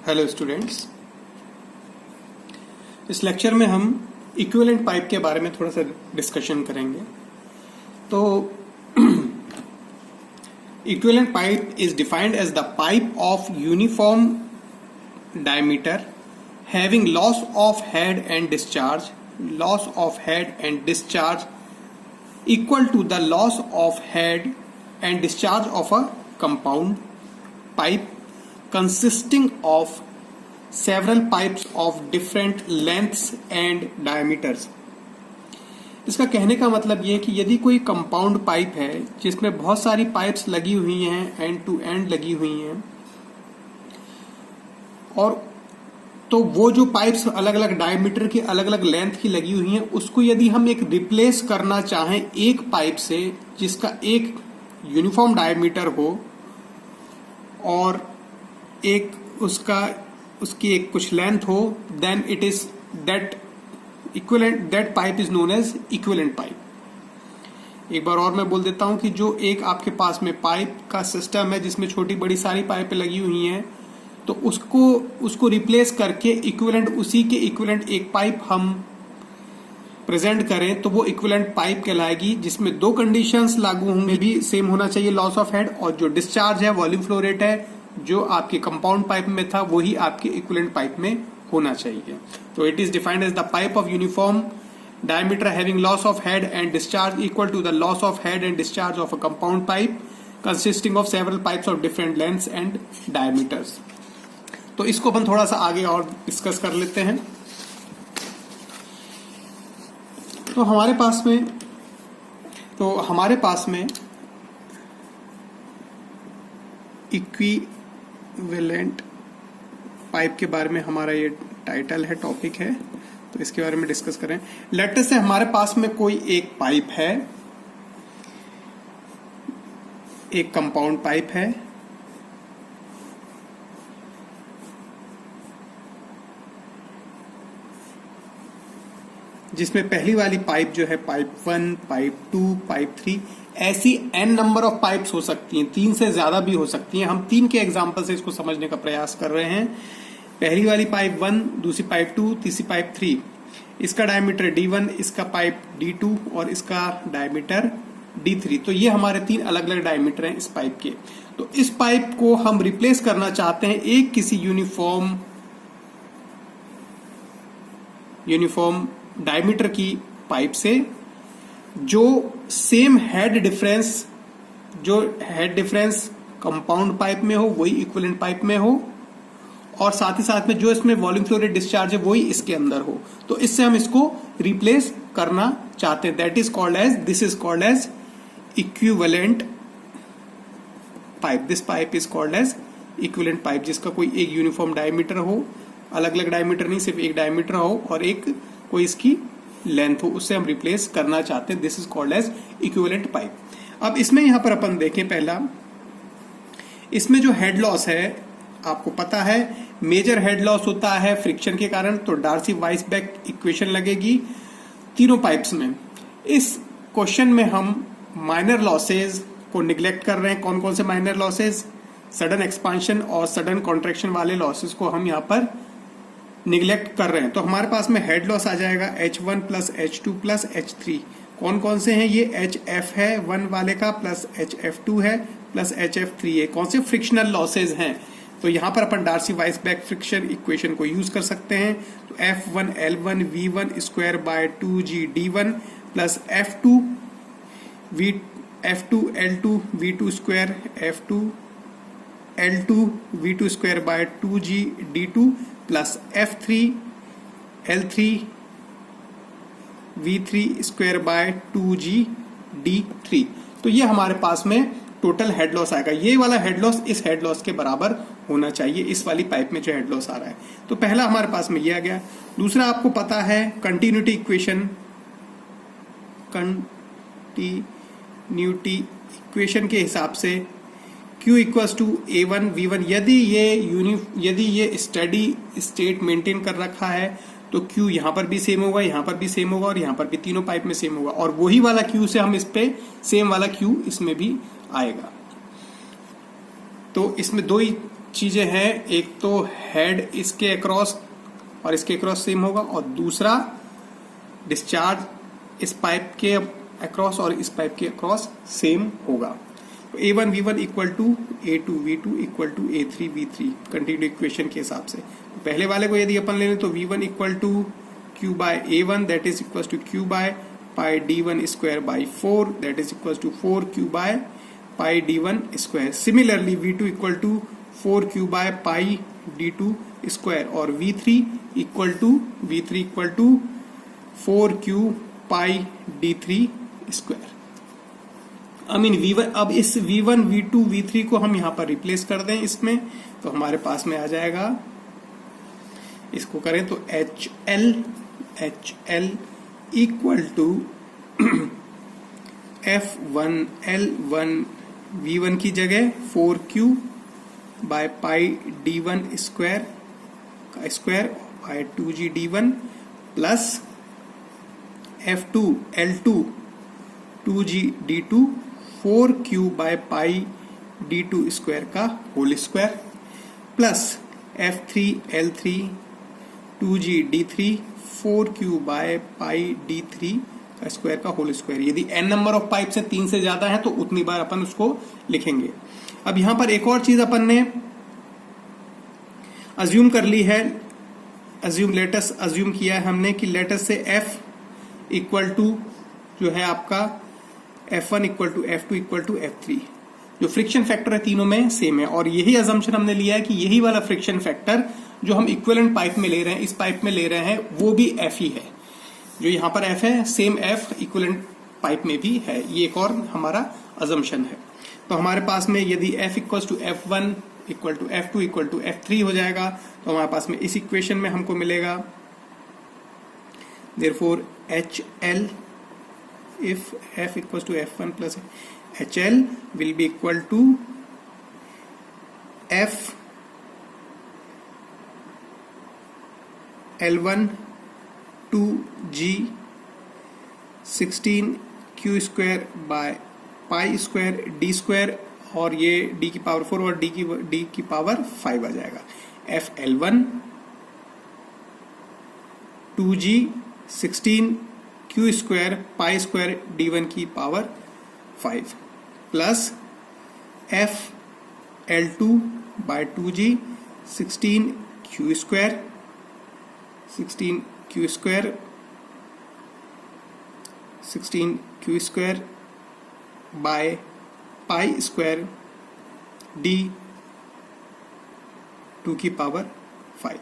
Hello students, इस lecture में हम इक्विवेलेंट पाइप के बारे में थोड़ा सा डिस्कशन करेंगे। तो equivalent pipe is defined as the pipe of uniform diameter having loss of head and discharge equal to the loss of head and discharge of a compound pipe consisting of several pipes of different lengths and diameters। इसका कहने का मतलब ये है कि यदि कोई compound pipe है जिसमें बहुत सारी पाइप्स लगी हुई हैं, एंड टू एंड लगी हुई हैं, और तो वो जो पाइप्स अलग अलग डायमीटर की अलग अलग लेंथ की लगी हुई हैं, उसको यदि हम एक रिप्लेस करना चाहें एक पाइप से जिसका एक यूनिफॉर्म डायमीटर हो और एक उसकी एक कुछ लेंथ हो, then it is that pipe is known as equivalent pipe. एक बार और मैं बोल देता हूं कि जो एक आपके पास में पाइप का सिस्टम है जिसमें छोटी बड़ी सारी पाइपें लगी हुई हैं, तो उसको रिप्लेस करके इक्विवेलेंट, उसी के इक्विवेलेंट एक पाइप हम प्रेजेंट करें तो वो इक्विवेलेंट पाइप कहलाएगी, जिसमें दो कंडीशंस लागू होंगे, भी सेम होना चाहिए लॉस ऑफ हेड, और जो डिस्चार्ज है, वॉल्यूम फ्लो रेट है, जो आपके कंपाउंड पाइप में था वही आपके इक्विवेलेंट पाइप में होना चाहिए। तो it is defined as the pipe of uniform diameter having loss of head and discharge equal to the loss of head and discharge of a compound pipe consisting of several pipes of different lengths and diameters। तो इसको अपन थोड़ा सा आगे और discuss कर लेते हैं। तो हमारे पास में इक्विवेलेंट पाइप के बारे में हमारा ये टाइटल है, टॉपिक है, तो इसके बारे में डिस्कस करें। लेट से हमारे पास में कोई एक पाइप है, एक कंपाउंड पाइप है, जिसमें पहली वाली पाइप जो है पाइप 1, पाइप 2, पाइप 3, ऐसी n नंबर ऑफ पाइप्स हो सकती हैं, 3 से ज्यादा भी हो सकती हैं। हम 3 के एग्जांपल से इसको समझने का प्रयास कर रहे हैं। पहली वाली पाइप 1, दूसरी पाइप 2, तीसरी पाइप 3, इसका डायमीटर D1, इसका पाइप D2 और इसका डायमीटर D3। तो ये हमारे 3 अलग अलग डायमीटर हैं इस पाइप के। तो इस पाइप को हम रिप्लेस करना चाहते हैं एक किसी यूनिफॉर्म डायमीटर की पाइप से, जो same head difference compound pipe में हो वही इक्विवेलेंट पाइप में हो, और साथ ही साथ में जो इसमें वॉल्यूम फ्लो रेट डिस्चार्ज है वही इसके अंदर हो। तो इससे हम इसको रिप्लेस करना चाहते हैं। This is called as equivalent pipe. This pipe is called as equivalent pipe, जिसका कोई एक यूनिफॉर्म डायमीटर हो, अलग अलग डायमीटर नहीं, सिर्फ एक डायमीटर हो और एक कोई इसकी लेंथ हो, उससे हम रिप्लेस करना चाहते हैं। This is called as equivalent pipe. अब इसमें यहां पर अपन देखें, पहला इसमें जो हेड लॉस है, आपको पता है मेजर हेड लॉस होता है फ्रिक्शन के कारण, तो डार्सी-वाइसबैक इक्वेशन लगेगी तीनों पाइप्स में। इस क्वेश्चन में हम माइनर लॉसेज को निग्लेक्ट कर रहे हैं। कौन कौन से माइनर लॉसेज? सडन एक्सपांशन और सडन कॉन्ट्रैक्शन वाले लॉसेज को हम यहाँ पर निग्लेक्ट कर रहे हैं। तो हमारे पास में हेड लॉस आ जाएगा H1 plus H2 plus H3। कौन कौन से हैं ये? HF है 1 वाले का, प्लस HF2 है, प्लस HF3 है। कौन से फ्रिक्शनल लॉसेज हैं? तो यहां पर अपन डार्सी-वाइसबैक फ्रिक्शन इक्वेशन को यूज कर सकते हैं। तो F1 L1 V1 square by 2G D1 plus F2 L2 V2 square F2 L2 V2 square by 2G D2 plus F3 L3 V3 square by 2G D3। तो ये हमारे पास में टोटल हेड लॉस आएगा। ये वाला हेड लॉस इस head loss के बराबर होना चाहिए, इस वाली पाइप में जो हेड लॉस आ रहा है। तो पहला हमारे पास में ये आ गया। दूसरा आपको पता है कंटिन्यूटी इक्वेशन के हिसाब से Q equals to A1 V1। यदि ये स्टडी स्टेट मेंटेन कर रखा है तो Q यहाँ पर भी सेम होगा, यहाँ पर भी सेम होगा और यहाँ पर भी, तीनों पाइप में सेम होगा, और वही वाला Q से हम इस पे सेम वाला Q इसमें भी आएगा। तो इसमें दो ही चीजें हैं, एक तो हेड इसके अक्रॉस और इसके अक्रॉस सेम होगा, और दूसरा डिस्चार्ज इस पाइप के अक्रॉस और इस पाइप के अक्रॉस सेम होगा। तो A1 V1 equal to A2 V2 equal to A3 V3 continue equation के हिसाब से। तो पहले वाले को यदि अपन ले लें तो V1 equal to Q by A1 that is equal to Q by pi D1 square by 4 that is equal to 4Q by pi D1 square. Similarly V2 equal to 4Q by pi D2 square और V3 equal to 4Q pi D3 square. V1, अब इस V1 V2 V3 को हम यहां पर replace कर दें इसमें, तो हमारे पास में आ जाएगा, इसको करें तो HL equal to F1L1 V1 की जगह 4Q by pi D1 square का square by 2G D1 plus F2L2 2G D2 4Q by pi D2 square का whole square plus F3L3 2G D3 4Q by pi D3 का square का whole square. यदि n number of pipe से 3 से ज्यादा है तो उतनी बार अपन उसको लिखेंगे। अब यहां पर एक और चीज अपन ने अज्यूम कर ली है, लेटस अज्यूम किया है हमने कि let's say F equal to जो है आपका F1 equal to F2 equal to F3, जो फ्रिक्शन फैक्टर है तीनों में सेम है, और यही अजम्पशन हमने लिया है कि यही वाला फ्रिक्शन फैक्टर जो हम इक्विवेलेंट पाइप में ले रहे हैं, इस पाइप में ले रहे हैं, वो भी F ही है। जो यहाँ पर F है सेम F इक्विवेलेंट पाइप में भी है, ये एक और हमारा अजम्पशन है। तो हमारे पास में यदि F equal to F1 equal to F2 equal to F3 हो जाएगा तो हमारे पास में इस इक्वेशन में हमको मिलेगा therefore HL if F equals to F1 plus HL will be equal to F L1 2G 16Q square by pi square D square, और ये D की पावर 4 और D की पावर 5 आ जाएगा। F L1 2G 16Q square pi square D1 की power 5 plus F L2 by 2G 16Q square by pi square D2 की power 5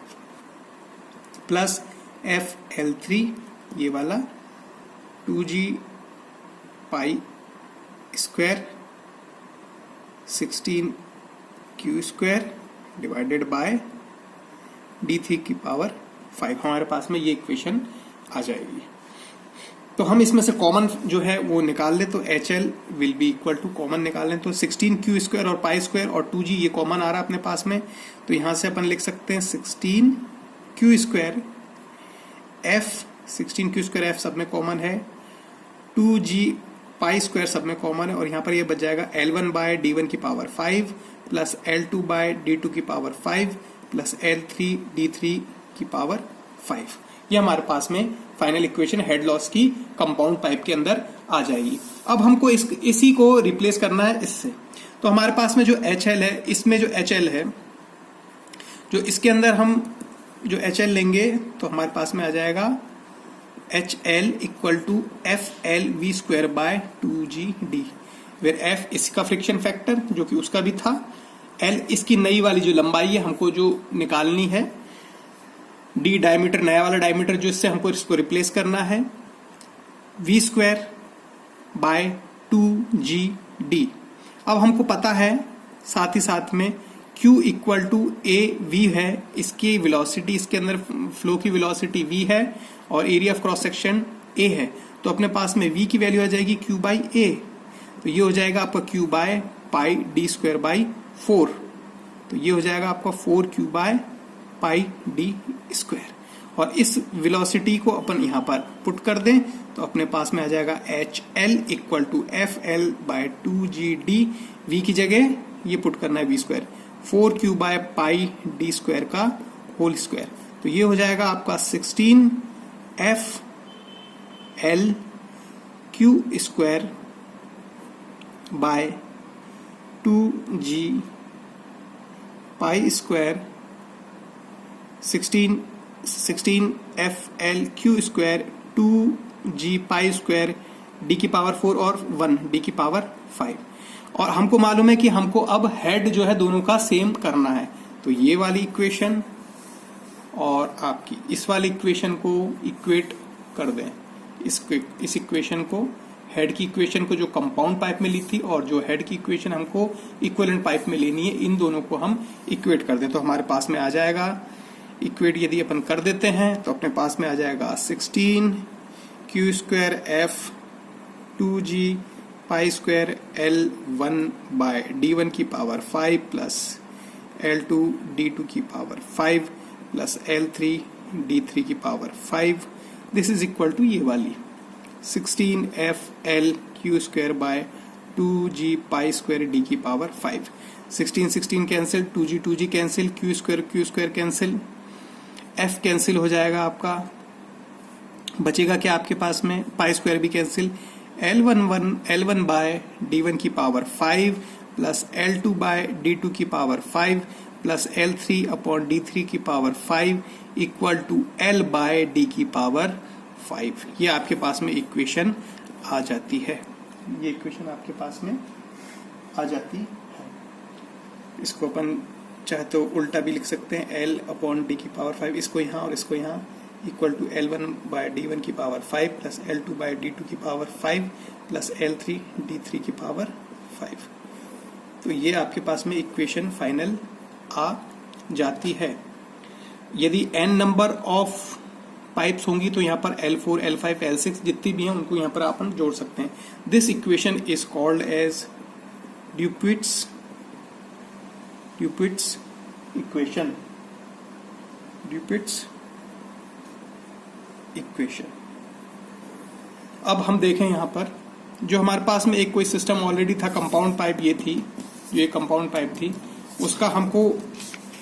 plus F L3 ये वाला 2G pi square 16Q square divided by D3 की power 5। हमारे पास में ये equation आ जाएगी। तो हम इसमें से कॉमन जो है वो निकाल लें, तो HL will be equal to common निकाल लें तो 16Q स्क्वायर और पाई स्क्वायर और 2G ये कॉमन आ रहा है अपने पास में, तो यहां से अपन लिख सकते हैं 16Q square F 16Q square F सब में कॉमन है, 2G पाई स्क्वायर सब में कॉमन है, और यहाँ पर ये बच जाएगा L1 बाय D1 की power 5 plus L2 bye D2 की पावर 5 प्लस L3 D3 की पावर 5। ये हमारे पास में फाइनल इक्वेशन हेड लॉस की कंपाउंड पाइप के अंदर आ जाएगी। अब हमको इसी को रिप्लेस करना है इससे, तो हमारे पास में जो HL है, इसमें जो HL है, जो इसके अंदर हम जो HL लेंगे तो हमारे पास में आ जाएगा HL equal to FLV square by 2GD, where F इसका फ्रिक्शन फैक्टर जो कि उसका भी था, L इसकी नई वाली जो लंबाई है हमको जो निकालनी है, D डायमीटर नया वाला डायमीटर जो इससे हमको इसको रिप्लेस करना है, V स्क्वायर बाय 2GD। अब हमको पता है साथ ही साथ में Q इक्वल टू AV है, इसकी वेलोसिटी, इसके अंदर फ्लो की वेलोसिटी V है और area of cross section A है, तो अपने पास में V की वैल्यू आ जाएगी Q बाई A, तो ये हो जाएगा आपका Q by pi D square by 4, तो ये हो जाएगा आपका 4Q by pi D square, और इस वेलोसिटी को अपन यहाँ पर पुट कर दें तो अपने पास में आ जाएगा HL equal to FL by 2GD, V की जगह ये पुट करना है V square, 4q by pi D square का होल स्क्वायर। तो ये हो जाएगा आपका 16f l q square by 2g pi square 16f l q square 2g pi square d की पावर 4 और 1 d की पावर 5। और हमको मालूम है कि हमको अब हेड जो है दोनों का सेम करना है। तो ये वाली इक्वेशन और आपकी इस वाली इक्वेशन को इक्वेट कर दें। इस इक्वेशन को हेड की इक्वेशन को जो कंपाउंड पाइप में ली थी और जो हेड की इक्वेशन हमको इक्विवेलेंट पाइप में लेनी है, इन दोनों को हम इक्वेट कर दें। तो हमारे पास में आ जाएगा, इक्वेट यदि अपन कर देते हैं तो अपने पास में आ जाएगा 16q square f 2g pi square L1 by D1 की पावर 5 प्लस L2 D2 की पावर 5 प्लस L3 D3 की power 5। This is equal to ये वाली 16f L q square by 2g pi square d की power 5। 16 cancel, 2g cancel, q square cancel, f cancel हो जाएगा आपका। बचेगा क्या आपके पास में, पाई स्क्वायर भी कैंसिल, L1 बाय D1 की power 5 plus L2 bye D2 की power 5 plus L3 upon D3 की power 5 equal to L by D की पावर 5। ये आपके पास में इक्वेशन आ जाती है। ये इक्वेशन आपके पास में आ जाती है। इसको अपन चाहे तो उल्टा भी लिख सकते हैं, L अपॉन D की पावर 5, इसको यहाँ और इसको यहाँ, equal to L1 by D1 की power 5 plus L2 bye D2 की पावर 5 प्लस L3 D3 की पावर 5। तो ये आपके पास में इक्वेशन फाइनल आ जाती है। यदि n नंबर ऑफ पाइप्स होंगी तो यहाँ पर L4, L5, L6 जितनी भी हैं उनको यहाँ पर अपन जोड़ सकते हैं। This equation is called as Dupuit's equation. Dupuit's equation. अब हम देखें यहाँ पर जो हमारे पास में एक कोई सिस्टम ऑलरेडी था, कंपाउंड पाइप ये थी, जो एक कंपाउंड पाइप थी, उसका हमको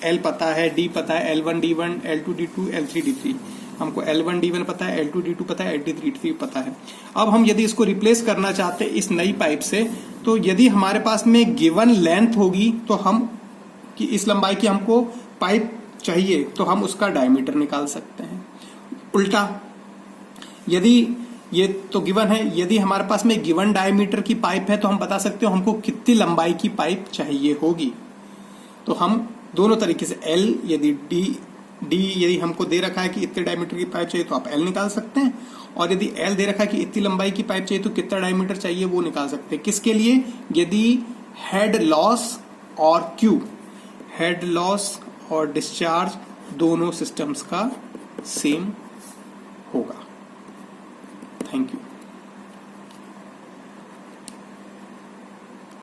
L पता है, D पता है, L1 D1, L2 D2, L3 D3, हमको L1 D1 पता है, L2 D2 पता है, L3 D3 पता है। अब हम यदि इसको रिप्लेस करना चाहते हैं इस नई पाइप से, तो यदि हमारे पास में गिवन लेंथ होगी तो हम कि इस लंबाई की हमको पाइप चाहिए तो हम उसका डायमीटर निकाल सकते हैं। उल्टा यदि ये तो गिवन है, यदि हमारे पास में गिवन डायमीटर की पाइप है तो हम बता सकते हो हमको कितनी लंबाई की पाइप चाहिए होगी। तो हम दोनों तरीके से L यदि D यदि हमको दे रखा है कि इतने डायमीटर की पाइप चाहिए तो आप L निकाल सकते हैं, और यदि L दे रखा है कि इतनी लंबाई की पाइप चाहिए तो कितना डायमीटर चाहिए वो निकाल सकते हैं। किसके लिए, यदि हेड लॉस और Q, हेड लॉस और डिस्चार्ज दोनों सिस्टम्स का सेम होगा। Thank you.